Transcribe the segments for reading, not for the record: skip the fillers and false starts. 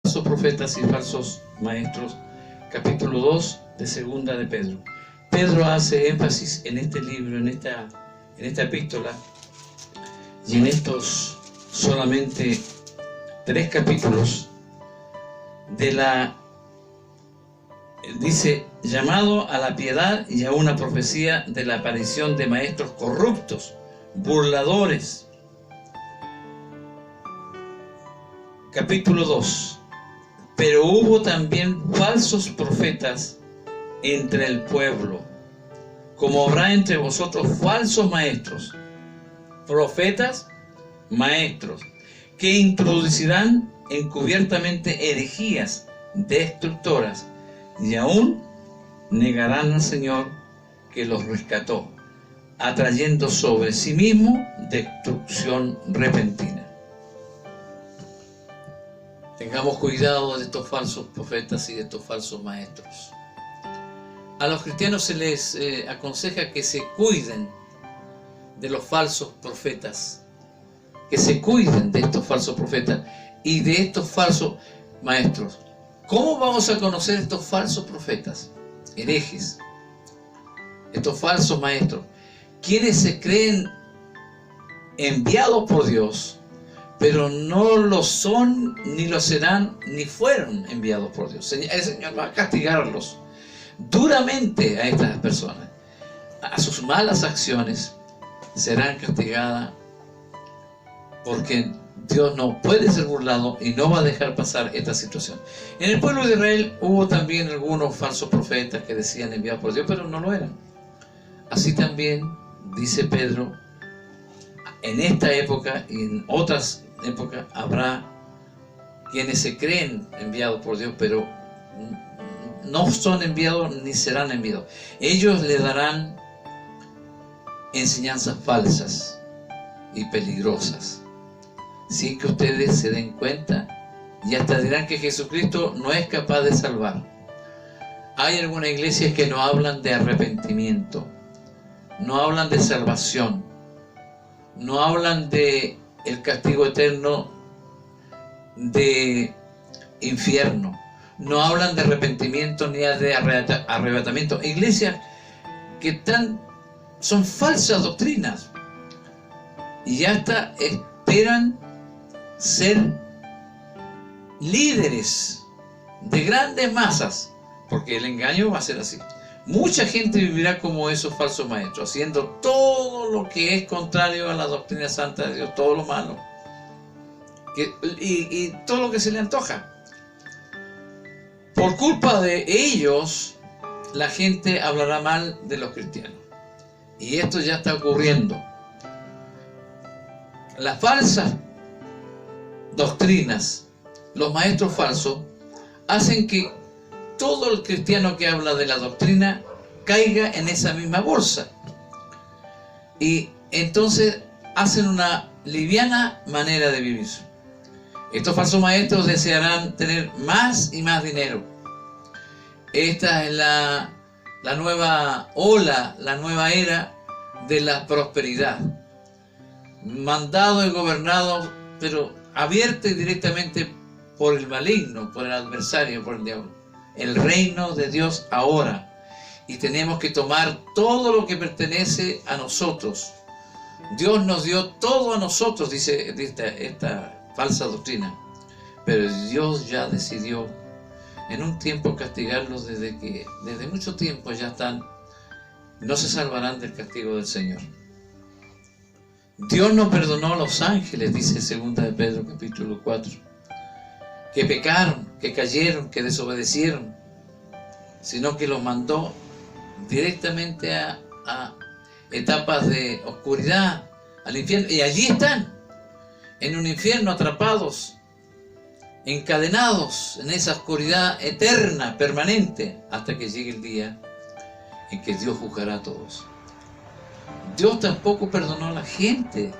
falsos profetas y falsos maestros, capítulo 2 de Segunda de Pedro. Pedro hace énfasis en este libro, en esta epístola, y en estos solamente 3 capítulos dice, llamado a la piedad y a una profecía de la aparición de maestros corruptos, burladores. Capítulo 2. Pero hubo también falsos profetas entre el pueblo, como habrá entre vosotros falsos maestros, profetas, maestros, que introducirán encubiertamente herejías destructoras, y aún negarán al Señor que los rescató, atrayendo sobre sí mismo destrucción repentina. Tengamos cuidado de estos falsos profetas y de estos falsos maestros. A los cristianos se les aconseja que se cuiden de los falsos profetas, que se cuiden de estos falsos profetas y de estos falsos maestros. ¿Cómo vamos a conocer estos falsos profetas, herejes, estos falsos maestros, quienes se creen enviados por Dios, pero no lo son, ni lo serán, ni fueron enviados por Dios? El Señor va a castigarlos duramente a estas personas. A sus malas acciones serán castigadas, porque Dios no puede ser burlado y no va a dejar pasar esta situación. En el pueblo de Israel hubo también algunos falsos profetas que decían enviados por Dios, pero no lo eran. Así también, dice Pedro, en esta época y en otras épocas habrá quienes se creen enviados por Dios, pero no son enviados ni serán enviados. Ellos le darán enseñanzas falsas y peligrosas, sin que ustedes se den cuenta, y hasta dirán que Jesucristo no es capaz de salvar. Hay algunas iglesias que no hablan de arrepentimiento, no hablan de salvación, no hablan de el castigo eterno, de infierno, no hablan de arrepentimiento ni de arrebatamiento. Iglesias que son falsas doctrinas y hasta esperan ser líderes de grandes masas, porque el engaño va a ser así. Mucha gente vivirá como esos falsos maestros, haciendo todo lo que es contrario a la doctrina santa de Dios, todo lo malo y todo lo que se le antoja. Por culpa de ellos, la gente hablará mal de los cristianos, y esto ya está ocurriendo. Las falsas doctrinas, los maestros falsos, hacen que todo el cristiano que habla de la doctrina caiga en esa misma bolsa, y entonces hacen una liviana manera de vivir. Estos falsos maestros desearán tener más y más dinero. Esta es la nueva ola, la nueva era de la prosperidad, mandado y gobernado, pero abierto y directamente por el maligno, por el adversario, por el diablo. El reino de Dios ahora, y tenemos que tomar todo lo que pertenece a nosotros. Dios nos dio todo a nosotros, dice esta falsa doctrina, pero Dios ya decidió en un tiempo castigarlos, desde mucho tiempo ya no se salvarán del castigo del Señor. Dios no perdonó a los ángeles, dice Segunda de Pedro capítulo 4, que pecaron, que cayeron, que desobedecieron, sino que los mandó directamente a etapas de oscuridad, al infierno, y allí están, en un infierno, atrapados, encadenados en esa oscuridad eterna, permanente, hasta que llegue el día en que Dios juzgará a todos. Dios tampoco perdonó a la gente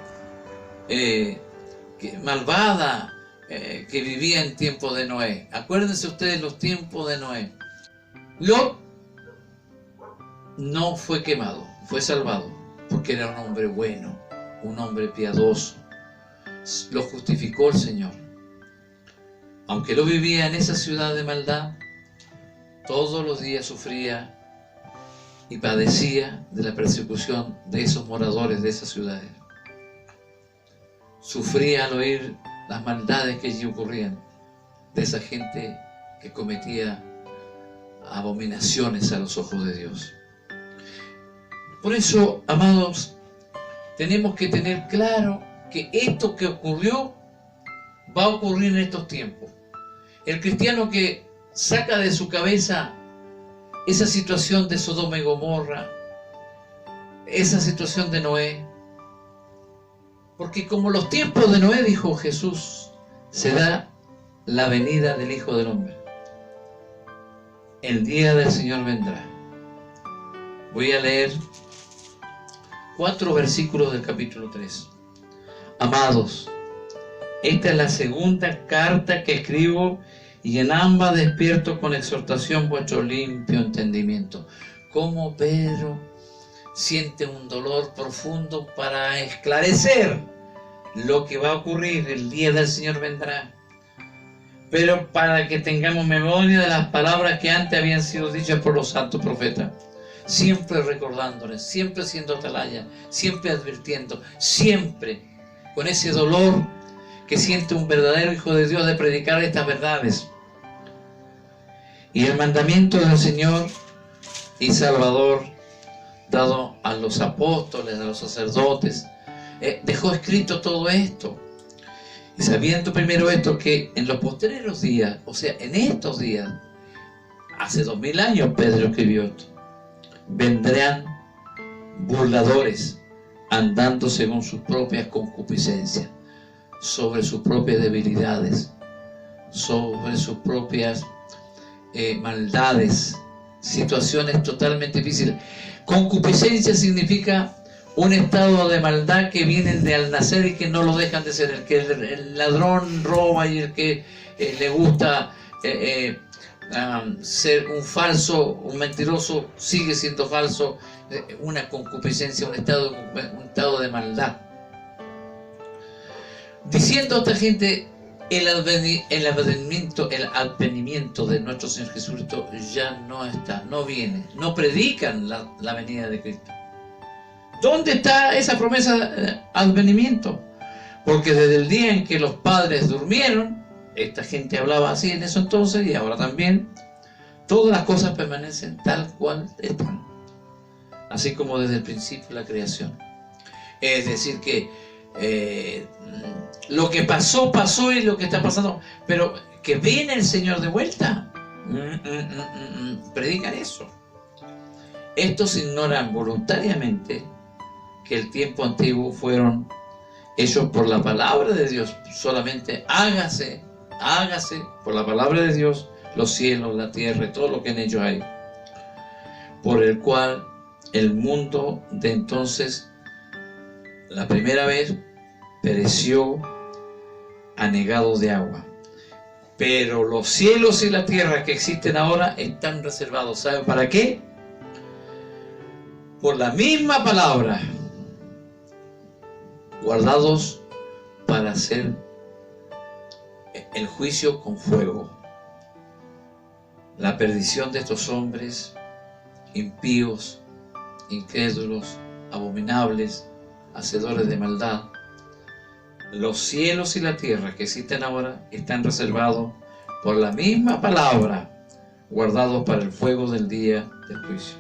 malvada que vivía en tiempos de Noé. Acuérdense ustedes los tiempos de Noé. Lot no fue quemado, fue salvado, porque era un hombre bueno, un hombre piadoso. Lo justificó el Señor. aunque lo vivía en esa ciudad de maldad, todos los días sufría y padecía de la persecución de esos moradores de esas ciudades. Sufría al oír las maldades que allí ocurrían, de esa gente que cometía abominaciones a los ojos de Dios. Por eso, amados, tenemos que tener claro que esto que ocurrió va a ocurrir en estos tiempos. El cristiano que saca de su cabeza esa situación de Sodoma y Gomorra, esa situación de Noé, porque como los tiempos de Noé, dijo Jesús, será la venida del Hijo del Hombre. El día del Señor vendrá. Voy a leer 4 versículos del capítulo 3. Amados, esta es la segunda carta que escribo, y en ambas despierto con exhortación vuestro limpio entendimiento. Como Pedro siente un dolor profundo para esclarecer lo que va a ocurrir, el día del Señor vendrá. Pero para que tengamos memoria de las palabras que antes habían sido dichas por los santos profetas, siempre recordándoles, siempre siendo atalaya, siempre advirtiendo, siempre con ese dolor que siente un verdadero hijo de Dios de predicar estas verdades. Y el mandamiento del Señor y Salvador dado a los apóstoles, a los sacerdotes, dejó escrito todo esto. Y sabiendo primero esto, que en los posteriores días, o sea, en estos días, hace 2000 años Pedro escribió esto, vendrán burladores andando según sus propias concupiscencias, sobre sus propias debilidades, sobre sus propias maldades, situaciones totalmente difíciles. Concupiscencia significa un estado de maldad que vienen de al nacer y que no lo dejan de ser. El que el ladrón roba y el que le gusta ser un falso, un mentiroso, sigue siendo falso. Una concupiscencia, un estado de maldad. Diciendo a esta gente, el advenimiento de nuestro Señor Jesucristo ya no está, no viene, no predican la venida de Cristo. ¿Dónde está esa promesa de advenimiento? Porque desde el día en que los padres durmieron, esta gente hablaba así en eso entonces y ahora también, todas las cosas permanecen tal cual están, así como desde el principio de la creación. Es decir que lo que pasó, pasó, y lo que está pasando, pero que viene el Señor de vuelta, predican eso. Estos ignoran voluntariamente que el tiempo antiguo fueron hechos por la palabra de Dios. Solamente hágase por la palabra de Dios los cielos, la tierra y todo lo que en ellos hay, por el cual el mundo de entonces, la primera vez, pereció anegado de agua. Pero los cielos y la tierra que existen ahora están reservados. ¿Saben para qué? Por la misma palabra, guardados para hacer el juicio con fuego. La perdición de estos hombres impíos, incrédulos, abominables, hacedores de maldad. Los cielos y la tierra que existen ahora están reservados por la misma palabra, guardados para el fuego del día del juicio.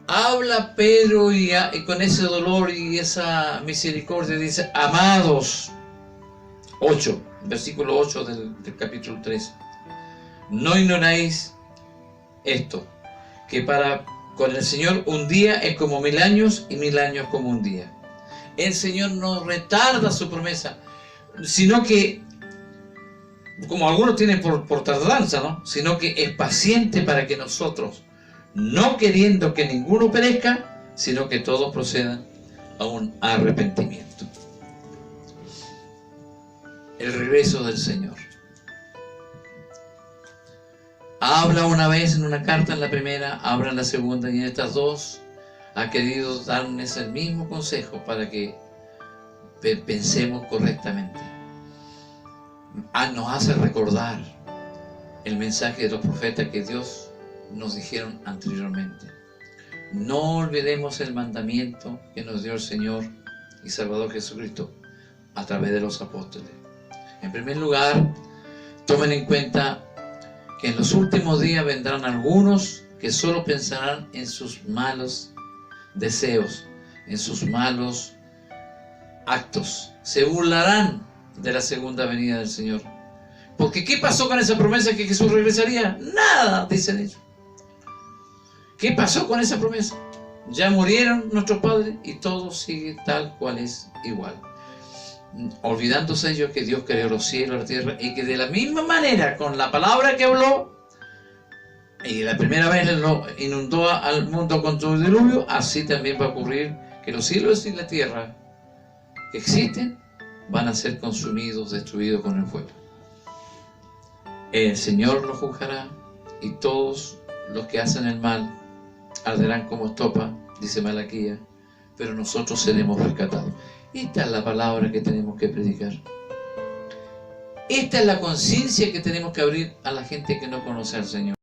Habla Pedro y con ese dolor y esa misericordia dice, amados, 8, versículo 8 del capítulo 3, no ignoráis esto, que con el Señor un día es como 1000 años y 1000 años como un día. El Señor no retarda su promesa, sino que, como algunos tienen por tardanza, ¿no? Sino que es paciente para que nosotros, no queriendo que ninguno perezca, sino que todos procedan a un arrepentimiento. El regreso del Señor. Habla una vez en una carta, en la primera, habla en la segunda, y en estas dos ha querido darnos el mismo consejo para que pensemos correctamente. nos hace recordar el mensaje de los profetas que Dios nos dijeron anteriormente. No olvidemos el mandamiento que nos dio el Señor y Salvador Jesucristo a través de los apóstoles. En primer lugar, tomen en cuenta que en los últimos días vendrán algunos que solo pensarán en sus malos deseos, en sus malos actos. Se burlarán de la segunda venida del Señor. Porque ¿qué pasó con esa promesa que Jesús regresaría? Nada, dicen ellos. ¿Qué pasó con esa promesa? Ya murieron nuestros padres y todo sigue tal cual es, igual. Olvidándose ellos que Dios creó los cielos, la tierra, y que de la misma manera, con la palabra que habló, y la primera vez lo inundó al mundo con su diluvio, así también va a ocurrir que los cielos y la tierra que existen van a ser consumidos, destruidos con el fuego. El Señor los juzgará y todos los que hacen el mal arderán como estopa, dice Malaquías, pero nosotros seremos rescatados. Esta es la palabra que tenemos que predicar. Esta es la conciencia que tenemos que abrir a la gente que no conoce al Señor.